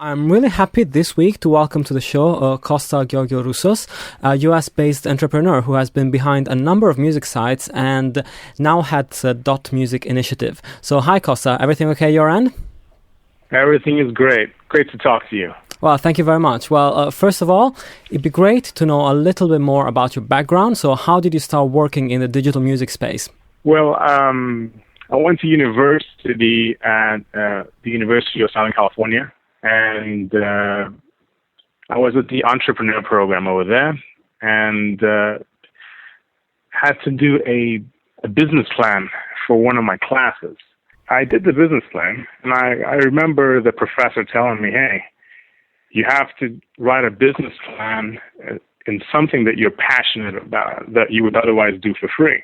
I'm really happy this week to welcome to the show Constantine Roussos, a US-based entrepreneur who has been behind a number of music sites and now heads a Dot Music initiative. So hi Costa, everything okay your end? Everything is great. Great to talk to you. Well, thank you very much. Well, first of all, it'd be great to know a little bit more about your background. So how did you start working in the digital music space? Well, I went to university at the University of Southern California. And I was at the entrepreneur program over there and had to do a business plan for one of my classes. I did the business plan, and I remember the professor telling me, hey, you have to write a business plan in something that you're passionate about, that you would otherwise do for free.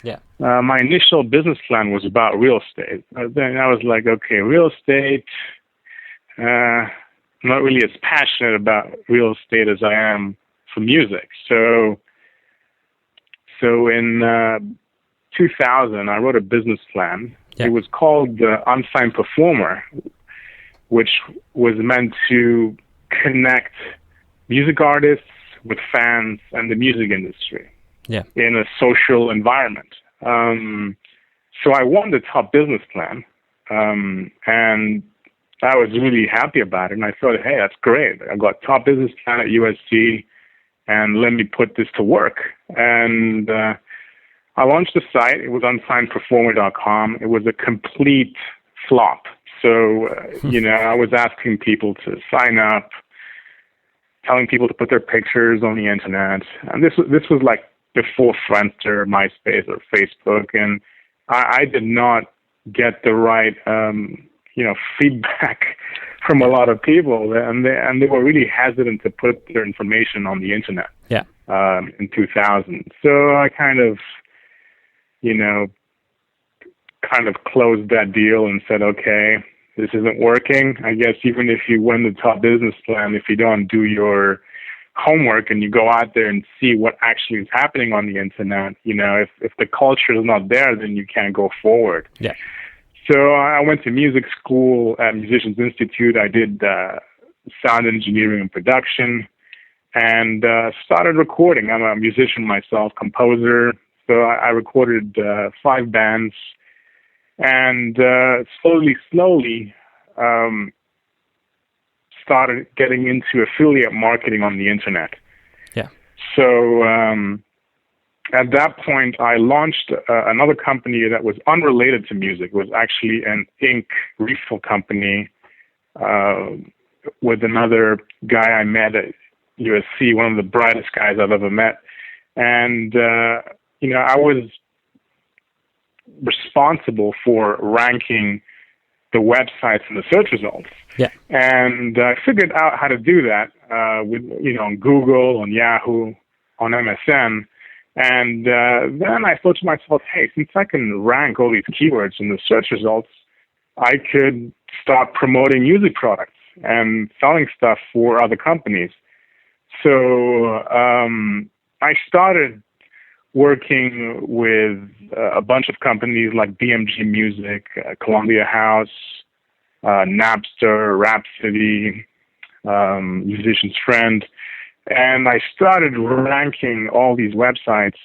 Yeah. My initial business plan was about real estate. Then I was like, okay, real estate... I'm not really as passionate about real estate as I am for music. So in 2000, I wrote a business plan. Yeah. It was called Unsigned Performer, which was meant to connect music artists with fans and the music industry in a social environment. So I won the top business plan, and I was really happy about it, and I thought, hey, that's great. I got top business plan at USC, and let me put this to work. And I launched the site. It was unsignedperformer.com. It was a complete flop. So, I was asking people to sign up, telling people to put their pictures on the internet. And this was like before Friendster, MySpace, or Facebook, and I did not get the right feedback from a lot of people, and they were really hesitant to put their information on the internet. In 2000. So I kind of closed that deal and said, okay, this isn't working. I guess even if you win the top business plan, if you don't do your homework and you go out there and see what actually is happening on the internet, if the culture is not there, then you can't go forward. Yeah. So I went to music school at Musicians Institute. I did sound engineering and production, and started recording. I'm a musician myself, composer. So I recorded 5 bands, and slowly started getting into affiliate marketing on the internet. Yeah. So at that point, I launched another company that was unrelated to music. It was actually an ink refill company with another guy I met at USC, one of the brightest guys I've ever met. And, I was responsible for ranking the websites and the search results. Yeah. And I figured out how to do that with, on Google, on Yahoo, on MSN. And then I thought to myself, hey, since I can rank all these keywords in the search results, I could start promoting music products and selling stuff for other companies. So I started working with a bunch of companies like BMG Music, Columbia House, Napster, Rhapsody, Musician's Friend. And I started ranking all these websites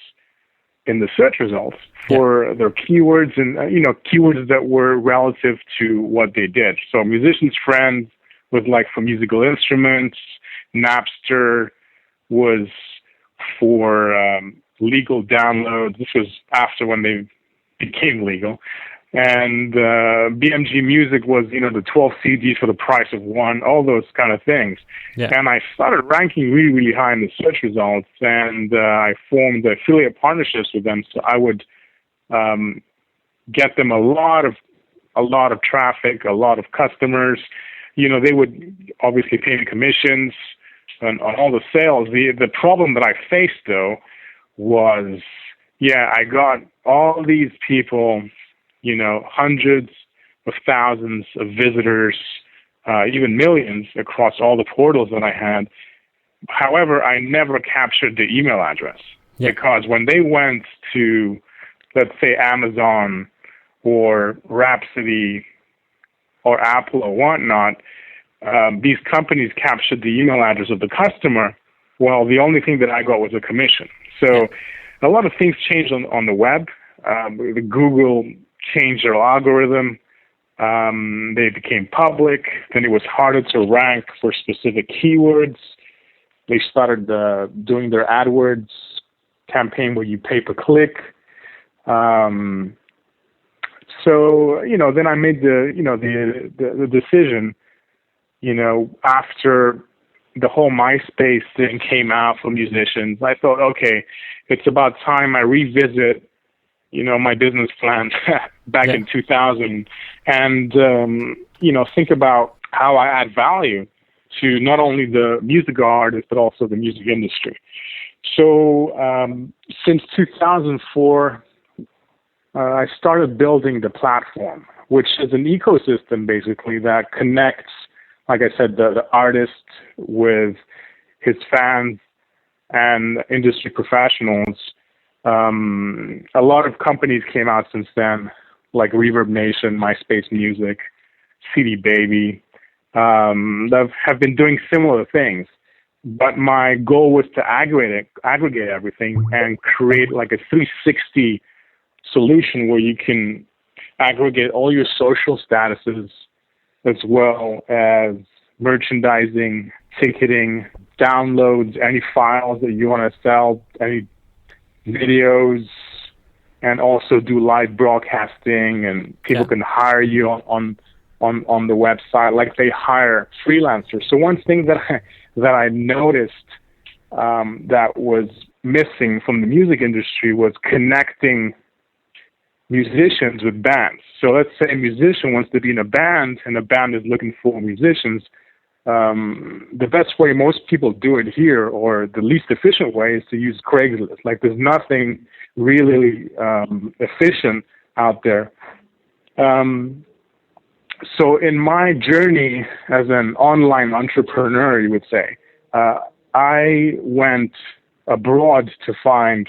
in the search results for their keywords and, keywords that were relative to what they did. So Musician's Friend was like for musical instruments. Napster was for legal downloads. This was after when they became legal. And BMG Music was, the 12 CDs for the price of one, all those kind of things. Yeah. And I started ranking really, really high in the search results, and I formed affiliate partnerships with them. So I would get them a lot of traffic, a lot of customers. They would obviously pay me commissions on all the sales. The problem that I faced, though, was, I got all these people, hundreds of thousands of visitors, even millions across all the portals that I had. However, I never captured the email address because when they went to, let's say, Amazon or Rhapsody or Apple or whatnot, these companies captured the email address of the customer. Well, the only thing that I got was a commission. So a lot of things changed on the web. The Google changed their algorithm. They became public. Then it was harder to rank for specific keywords. They started doing their AdWords campaign where you pay per click. So, then I made the decision, after the whole MySpace thing came out for musicians. I thought, okay, it's about time I revisit, my business plan back in 2000 and, think about how I add value to not only the music artist, but also the music industry. So since 2004, I started building the platform, which is an ecosystem basically that connects, like I said, the artist with his fans and industry professionals. A lot of companies came out since then, like Reverb Nation, MySpace Music, CD Baby, that have been doing similar things. But my goal was to aggregate everything and create like a 360 solution where you can aggregate all your social statuses as well as merchandising, ticketing, downloads, any files that you want to sell, any videos, and also do live broadcasting, and people can hire you on the website like they hire freelancers. So one thing that I noticed that was missing from the music industry was connecting musicians with bands. So let's say a musician wants to be in a band and a band is looking for musicians. The best way most people do it here, or the least efficient way, is to use Craigslist. Like there's nothing really efficient out there. So in my journey as an online entrepreneur, you would say, I went abroad to find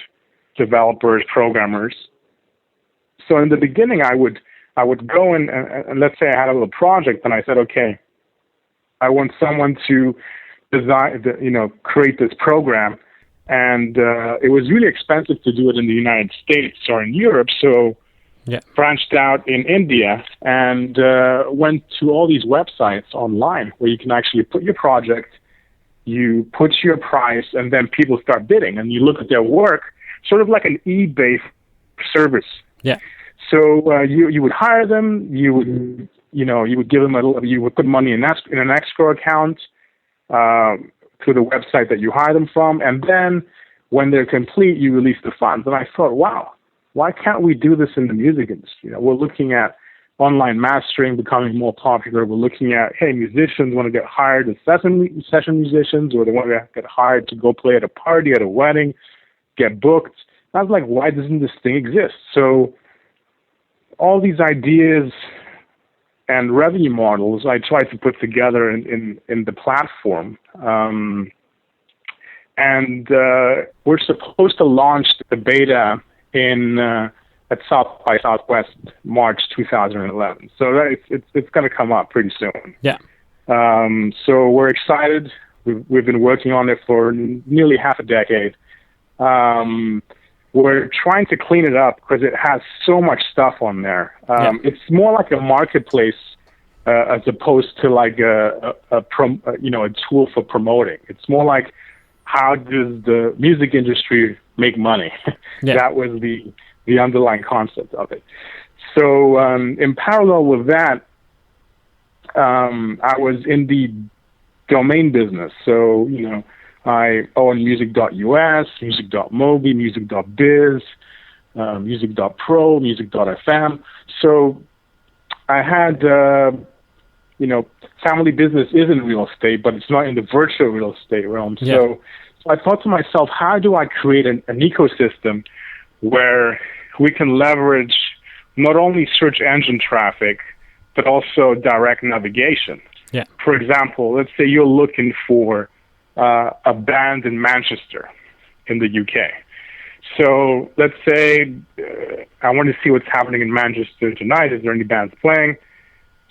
developers, programmers. So in the beginning, I would go and let's say I had a little project, and I said, okay, I want someone to design, create this program, and it was really expensive to do it in the United States or in Europe. So branched out in India and went to all these websites online where you can actually put your project, you put your price, and then people start bidding, and you look at their work, sort of like an eBay service. Yeah. So you would hire them, you would give them you would put money in an escrow account to the website that you hire them from, and then when they're complete, you release the funds. And I thought, wow, why can't we do this in the music industry? We're looking at online mastering becoming more popular. We're looking at, hey, musicians want to get hired as session musicians, or they want to get hired to go play at a party, at a wedding, get booked. I was like, why doesn't this thing exist? So all these ideas and revenue models I tried to put together in the platform. And we're supposed to launch the beta at South by Southwest March 2011. So it's going to come up pretty soon. Yeah. So we're excited. We've been working on it for nearly half a decade. We're trying to clean it up because it has so much stuff on there. It's more like a marketplace as opposed to like a tool for promoting. It's more like, how does the music industry make money? That was the underlying concept of it. So in parallel with that, I was in the domain business. So, I own music.us, music.mobi, music.biz, music.pro, music.fm. So I had, family business is in real estate, but it's not in the virtual real estate realm. Yeah. So I thought to myself, how do I create an ecosystem where we can leverage not only search engine traffic, but also direct navigation? Yeah. For example, let's say you're looking for a band in Manchester in the UK. So let's say I want to see what's happening in Manchester tonight. Is there any bands playing?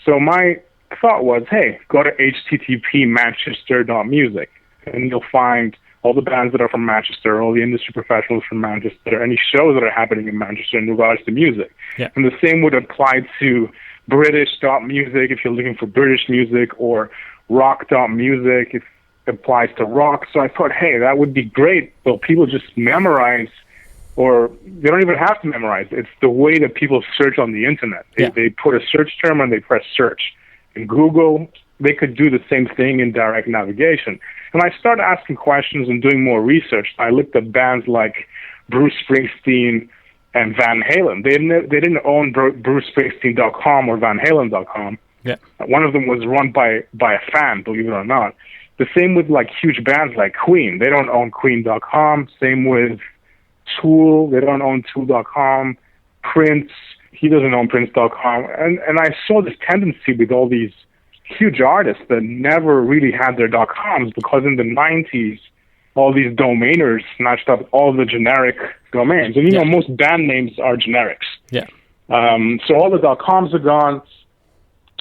So my thought was, hey, go to http://manchester.music, and you'll find all the bands that are from Manchester, all the industry professionals from Manchester, any shows that are happening in Manchester in regards to music. Yeah. And the same would apply to British.music if you're looking for British music, or rock.music if it applies to rock. So I thought, hey, that would be great. Well, people just memorize, or they don't even have to memorize. It's the way that people search on the internet. They put a search term and they press search. In Google, they could do the same thing in direct navigation. And I started asking questions and doing more research. I looked at bands like Bruce Springsteen and Van Halen. They didn't own BruceSpringsteen.com or VanHalen.com. Yeah. One of them was run by a fan, believe it or not. The same with like huge bands like Queen. They don't own Queen.com. Same with Tool. They don't own Tool.com. Prince. He doesn't own Prince.com. And I saw this tendency with all these huge artists that never really had their .coms, because in the 90s, all these domainers snatched up all the generic domains. And, you know, most band names are generics. Yeah. So all the .coms are gone.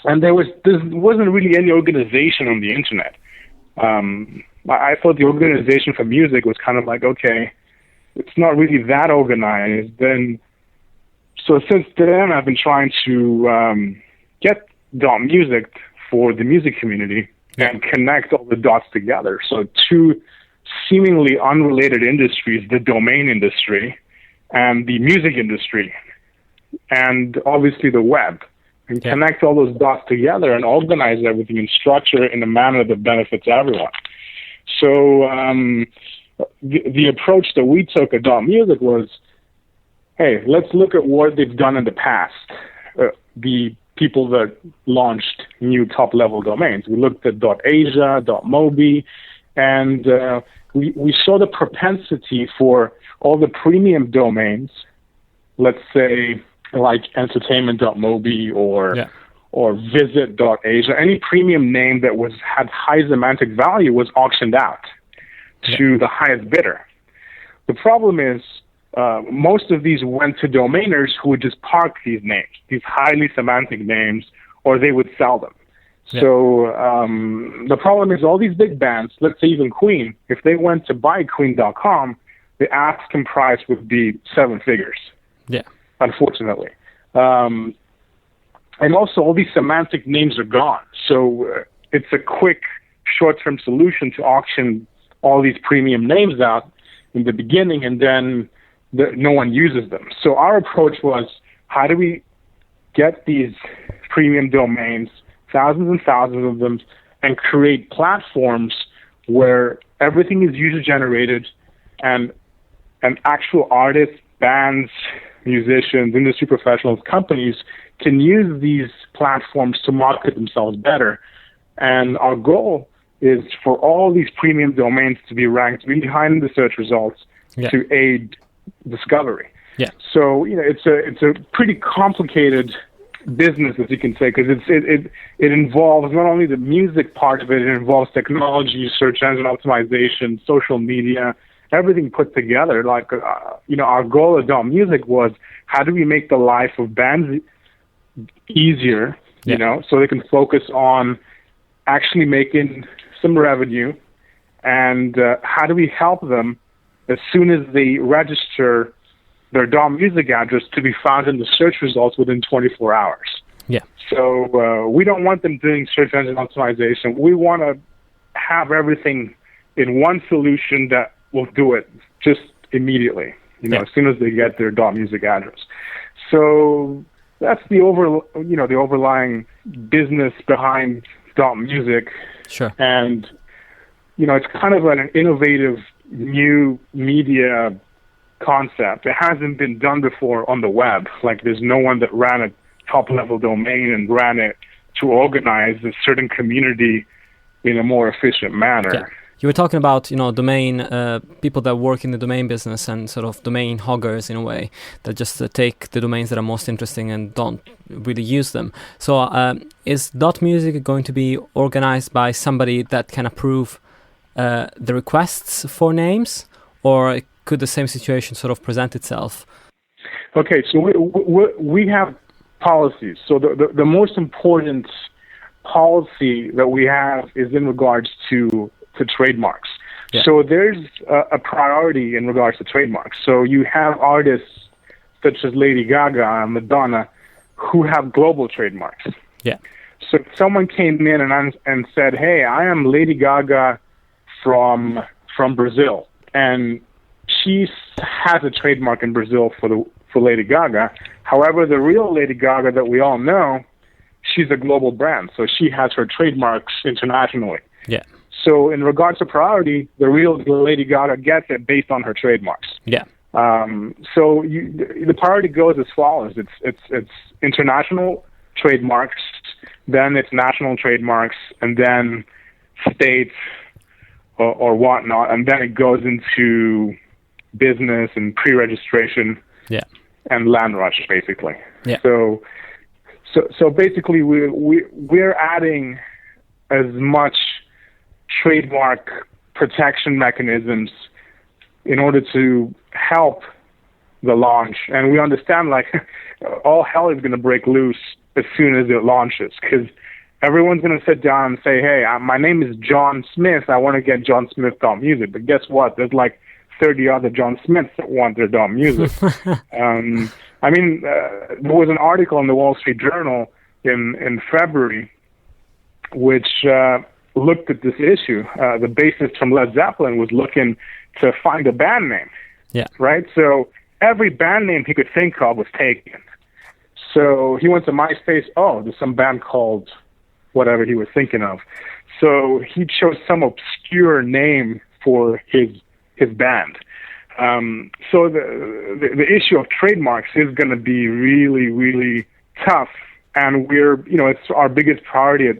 And there wasn't really any organization on the internet. I thought the organization for music was kind of like, okay, it's not really that organized. So since then, I've been trying to get .music for the music community and connect all the dots together. So two seemingly unrelated industries, the domain industry and the music industry, and obviously the web, and connect all those dots together and organize everything and structure it in a manner that benefits everyone. So the approach that we took at .music was, hey, let's look at what they've done in the past. The people that launched new top-level domains. We looked at .asia, .mobi, and we saw the propensity for all the premium domains, let's say like entertainment.mobi or visit.asia. Any premium name that had high semantic value was auctioned out to the highest bidder. The problem is, most of these went to domainers who would just park these names, these highly semantic names, or they would sell them. Yeah. So the problem is all these big bands, let's say even Queen, if they went to buy Queen.com, the asking price would be 7 figures. Yeah. Unfortunately. And also all these semantic names are gone. So it's a quick short-term solution to auction all these premium names out in the beginning, and then no one uses them. So our approach was, how do we get these premium domains, thousands and thousands of them, and create platforms where everything is user-generated, and actual artists, bands, musicians, industry professionals, companies can use these platforms to market themselves better. And our goal is for all these premium domains to be ranked really high in the search results to aid discovery. Yeah. So it's a pretty complicated business, as you can say, because it involves not only the music part of it, it involves technology, search engine optimization, social media, everything put together. Like our goal at .music was, how do we make the life of bands easier, so they can focus on actually making some revenue, and how do we help them as soon as they register their .music address to be found in the search results within 24 hours. Yeah. So we don't want them doing search engine optimization. We want to have everything in one solution that will do it just immediately, as soon as they get their .music address. So that's the overlying business behind .music. Sure. And it's kind of an innovative new media concept. It hasn't been done before on the web. Like, there's no one that ran a top-level domain and ran it to organize a certain community in a more efficient manner. Yeah. You were talking about, domain people that work in the domain business and sort of domain hoggers in a way, that just take the domains that are most interesting and don't really use them. So is .music going to be organized by somebody that can approve the requests for names, or could the same situation sort of present itself? Okay, so we have policies. So the most important policy that we have is in regards to trademarks. Yeah. So there's a priority in regards to trademarks. So you have artists such as Lady Gaga and Madonna who have global trademarks. Yeah. So if someone came in and said, "Hey, I am Lady Gaga from Brazil," and she has a trademark in Brazil for Lady Gaga. However, the real Lady Gaga that we all know, she's a global brand, so she has her trademarks internationally. Yeah. So in regards to priority, the real Lady Gaga gets it based on her trademarks. Yeah. So the priority goes as follows: it's international trademarks, then it's national trademarks, and then states or whatnot, and then it goes into business and pre-registration. Yeah. And land rush, basically. Yeah. So basically, we're adding as much trademark protection mechanisms in order to help the launch, and we understand like all hell is going to break loose as soon as it launches, because everyone's going to sit down and say, "Hey, my name is John Smith. I want to get John Smith music." But guess what? There's like 30 other John Smiths that want their music. I mean, there was an article in the Wall Street Journal in February which looked at this issue. The bassist from Led Zeppelin was looking to find a band name. Yeah. Right? So every band name he could think of was taken. So he went to MySpace. Oh, there's some band called whatever he was thinking of. So he chose some obscure name for his band. So the issue of trademarks is going to be really, really tough, and it's our biggest priority at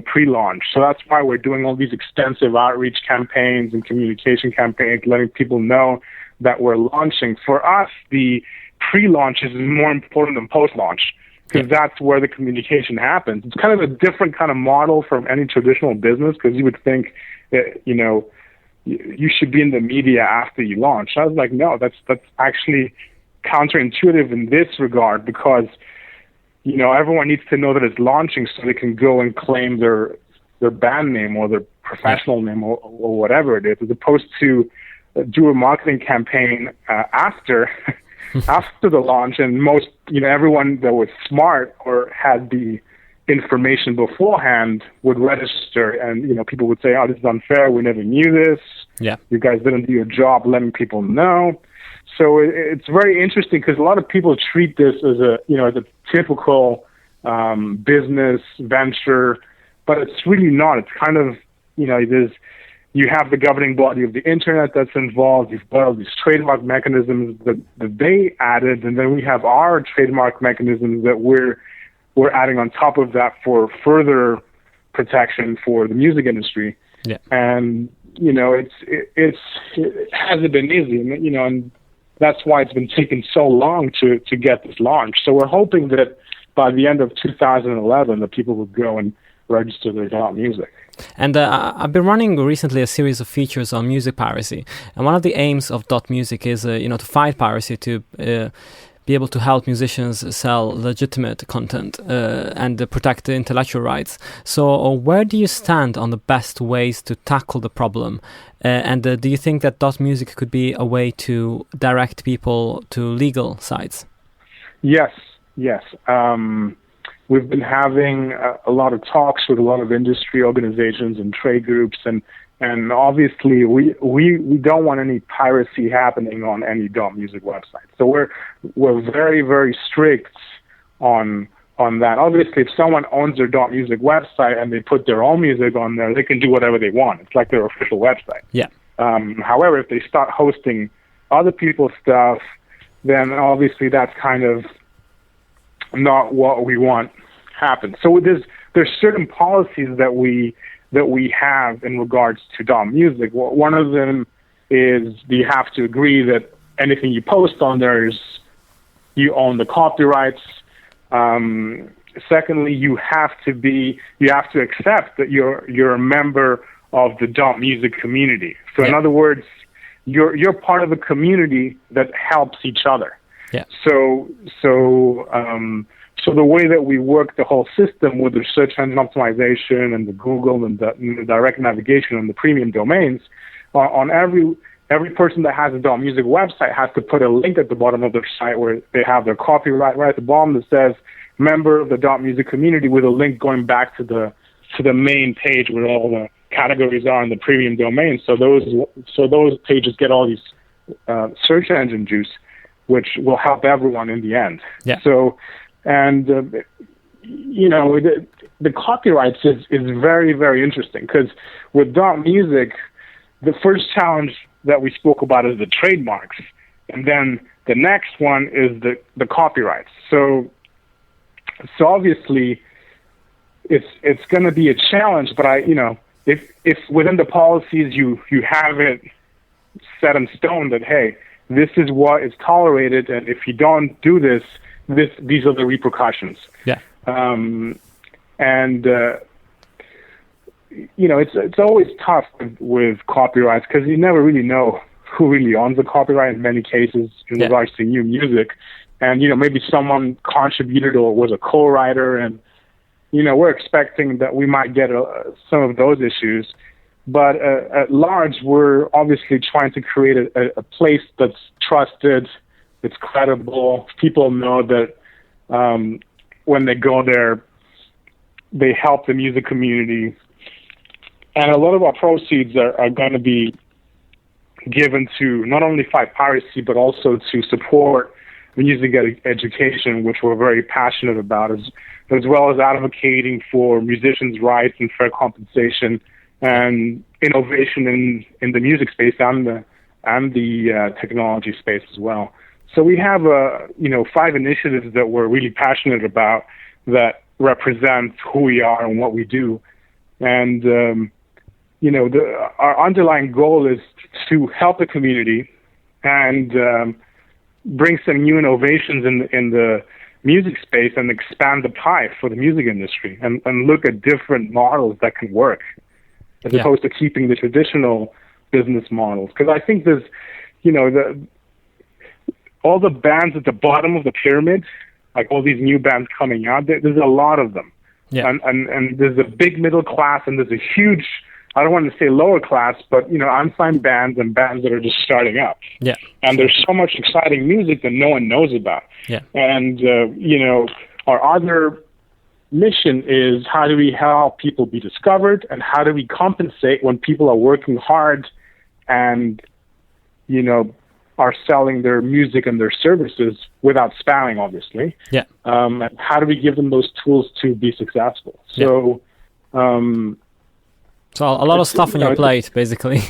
pre-launch. So that's why we're doing all these extensive outreach campaigns and communication campaigns, letting people know that we're launching. For us, the pre-launch is more important than post-launch, because that's where the communication happens. It's kind of a different kind of model from any traditional business, because you would think that, you should be in the media after you launch. I was like, no, that's actually counterintuitive in this regard, because everyone needs to know that it's launching so they can go and claim their band name or their professional name or whatever it is, as opposed to do a marketing campaign after the launch. And most everyone that was smart or had the information beforehand would register, and people would say, "Oh, this is unfair. We never knew this. Yeah, you guys didn't do your job letting people know." So it's very interesting, because a lot of people treat this as a typical business venture, but it's really not. It's kind of you have the governing body of the internet that's involved. You've got all these trademark mechanisms that they added, and then we have our trademark mechanisms that we're adding on top of that for further protection for the music industry. Yeah. And it hasn't been easy, and that's why it's been taking so long to get this launched. So we're hoping that by the end of 2011, that people will go and register their music. And I've been running recently a series of features on music piracy, and one of the aims of .music is to fight piracy, to be able to help musicians sell legitimate content and protect the intellectual rights. So where do you stand on the best ways to tackle the problem? And do you think that .music could be a way to direct people to legal sites? Yes. We've been having a lot of talks with a lot of industry organizations and trade groups, and obviously we don't want any piracy happening on any .music website. So we're very, very strict on that. Obviously, if someone owns their .music website and they put their own music on there, they can do whatever they want. It's like their official website. Yeah. However, if they start hosting other people's stuff, then obviously that's kind of not what we want happen. So there's certain policies that we have in regards to music. One of them is you have to agree that anything you post on there is you own the copyrights. Secondly, you have to accept that you're a member of the music community. So in other words, you're part of a community that helps each other. Yeah. So so the way that we work the whole system with the search engine optimization and the Google and the direct navigation and the premium domains, on every person that has a .music website has to put a link at the bottom of their site where they have their copyright right at the bottom that says member of the .music community, with a link going back to the main page where all the categories are in the premium domain. So those pages get all these search engine juice, which will help everyone in the end. Yeah. So, and the copyrights is very, very interesting, because with .music, the first challenge that we spoke about is the trademarks, and then the next one is the copyrights. So obviously, it's going to be a challenge. But if within the policies you have it set in stone that, hey, this is what is tolerated, and if you don't do this, these are the repercussions. Yeah. It's always tough with copyrights, because you never really know who really owns the copyright in many cases in regards to new music. And, maybe someone contributed or was a co-writer, and, we're expecting that we might get some of those issues. But at large, we're obviously trying to create a place that's trusted, it's credible. People know that when they go there, they help the music community. And a lot of our proceeds are going to be given to not only fight piracy, but also to support music education, which we're very passionate about, as well as advocating for musicians' rights and fair compensation and innovation in the music space and the technology space as well. So we have 5 initiatives that we're really passionate about that represent who we are and what we do. And our underlying goal is to help the community and bring some new innovations in the music space and expand the pie for the music industry, and look at different models that can work, as opposed to keeping the traditional business models. Because I think there's, all the bands at the bottom of the pyramid, like all these new bands coming out, there's a lot of them. Yeah. And there's a big middle class, and there's a huge, I don't want to say lower class, but, unsigned bands and bands that are just starting up. Yeah. And there's so much exciting music that no one knows about. Yeah. And, our other mission is, how do we help people be discovered, and how do we compensate when people are working hard and, are selling their music and their services without spamming, obviously. Yeah. And how do we give them those tools to be successful? So, so a lot of stuff on your plate, basically.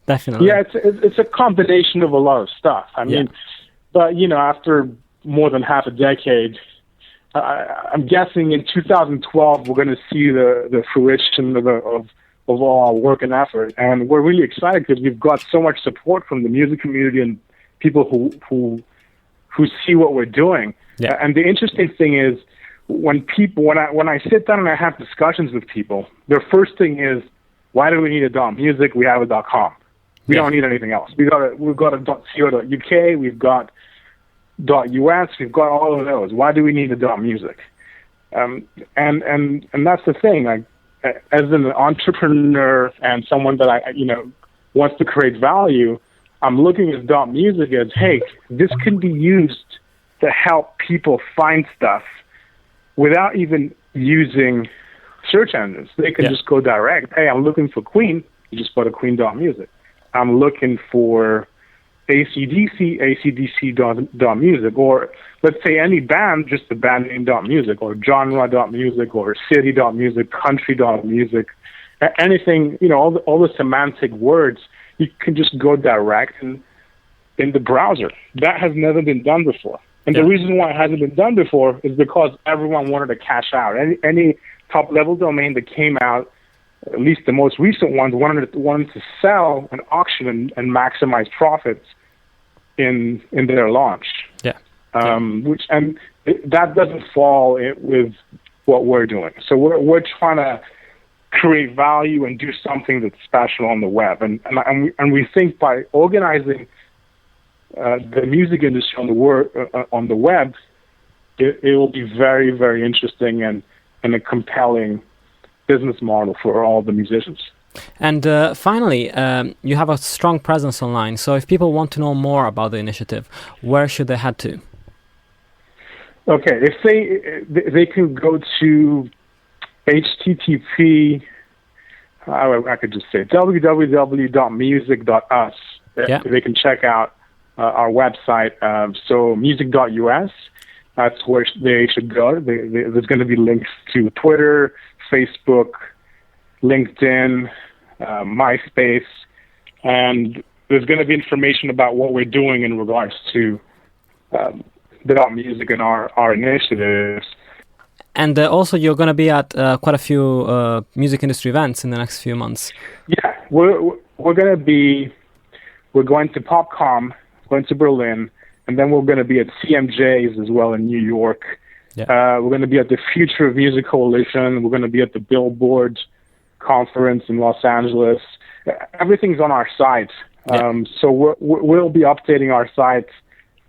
Definitely. Yeah, it's a combination of a lot of stuff. I mean, but after more than half a decade, I'm guessing in 2012 we're going to see the fruition of all our work and effort, and we're really excited because we've got so much support from the music community and people who see what we're doing. Yeah. And the interesting thing is, when I sit down and I have discussions with people, their first thing is, why do we need a .music? We have a .com. We don't need anything else. We've got a .co.uk. We've got .us. We've got all of those. Why do we need a .music? And that's the thing. Like, as an entrepreneur and someone that wants to create value, I'm looking at .music as, hey, this can be used to help people find stuff without even using search engines. They can just go direct. Hey, I'm looking for Queen. You just go to Queen.music. I'm looking for AC/DC, AC/DC.music, or let's say any band, just the band name.music, or genre.music, or city.music, country.music, anything, all the semantic words, you can just go direct in the browser. That has never been done before. And the reason why it hasn't been done before is because everyone wanted to cash out. Any top-level domain that came out, at least the most recent ones, wanted to sell and auction and maximize profits in their launch. Yeah. That doesn't fall with what we're doing. So we're trying to create value and do something that's special on the web. And we think by organizing the music industry on the web it will be very, very interesting and a compelling business model for all the musicians. And finally, you have a strong presence online. So if people want to know more about the initiative, where should they head to? Okay, if they can go to http, I could just say www.music.us. Yeah. They can check out our website. So music.us, that's where they should go. There's going to be links to Twitter, Facebook, LinkedIn, MySpace, and there's going to be information about what we're doing in regards to the music and our initiatives. And also, you're going to be at quite a few music industry events in the next few months. Yeah, we're going to PopCom, going to Berlin, and then we're going to be at CMJs as well in New York. Yeah. We're going to be at the Future of Music Coalition. We're going to be at the Billboard conference in Los Angeles. Everything's on our site. Yeah. So we'll be updating our site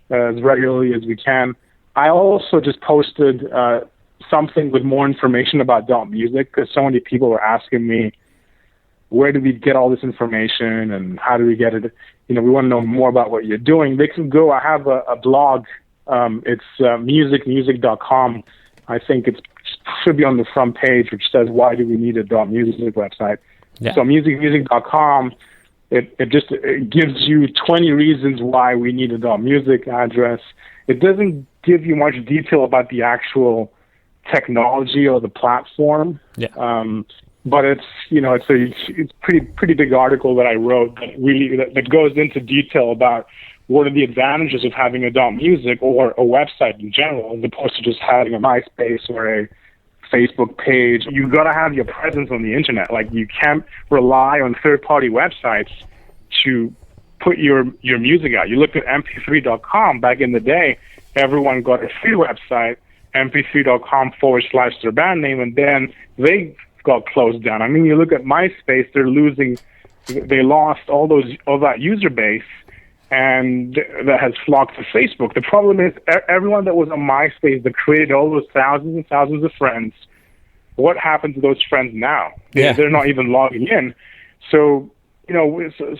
as regularly as we can. I also just posted something with more information about Dot Music, because so many people were asking me, where do we get all this information and how do we get it? We want to know more about what you're doing. They can go, I have a blog. It's music.com. I think it should be on the front page, which says, why do we need a Dot Music website? Yeah. So music.com, it gives you 20 reasons why we need a Dot Music address. It doesn't give you much detail about the actual technology or the platform. Yeah. But it's pretty big article that I wrote that goes into detail about what are the advantages of having a Dot Music or a website in general, as opposed to just having a MySpace or a Facebook page. You got to have your presence on the internet. Like, you can't rely on third-party websites to put your music out. You look at mp3.com back in the day, everyone got a free website, mp3.com/their band name, and then they got closed down. I mean, you look at MySpace, they lost all that user base, and that has flocked to Facebook. The problem is everyone that was on MySpace that created all those thousands and thousands of friends, what happened to those friends now? Yeah. They're not even logging in. So,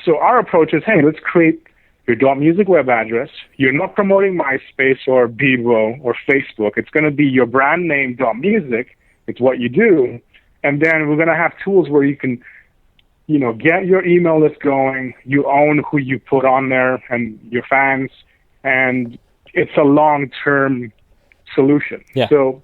so our approach is, hey, let's create your Dot Music web address. You're not promoting MySpace or Bebo or Facebook. It's going to be your brand name, Dot Music. It's what you do. And then we're going to have tools where you can, get your email list going. You own who you put on there and your fans. And it's a long-term solution. Yeah. So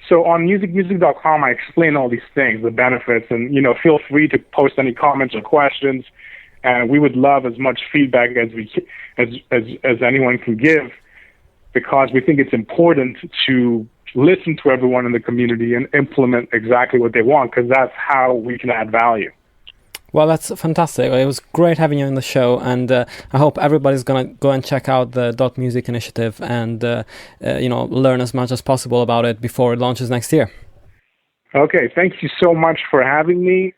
so on music.com, I explain all these things, the benefits, and, feel free to post any comments or questions. And we would love as much feedback as anyone can give, because we think it's important to listen to everyone in the community and implement exactly what they want, because that's how we can add value. Well, that's fantastic. It was great having you on the show, and I hope everybody's going to go and check out the Dot Music initiative and learn as much as possible about it before it launches next year. Okay, thank you so much for having me.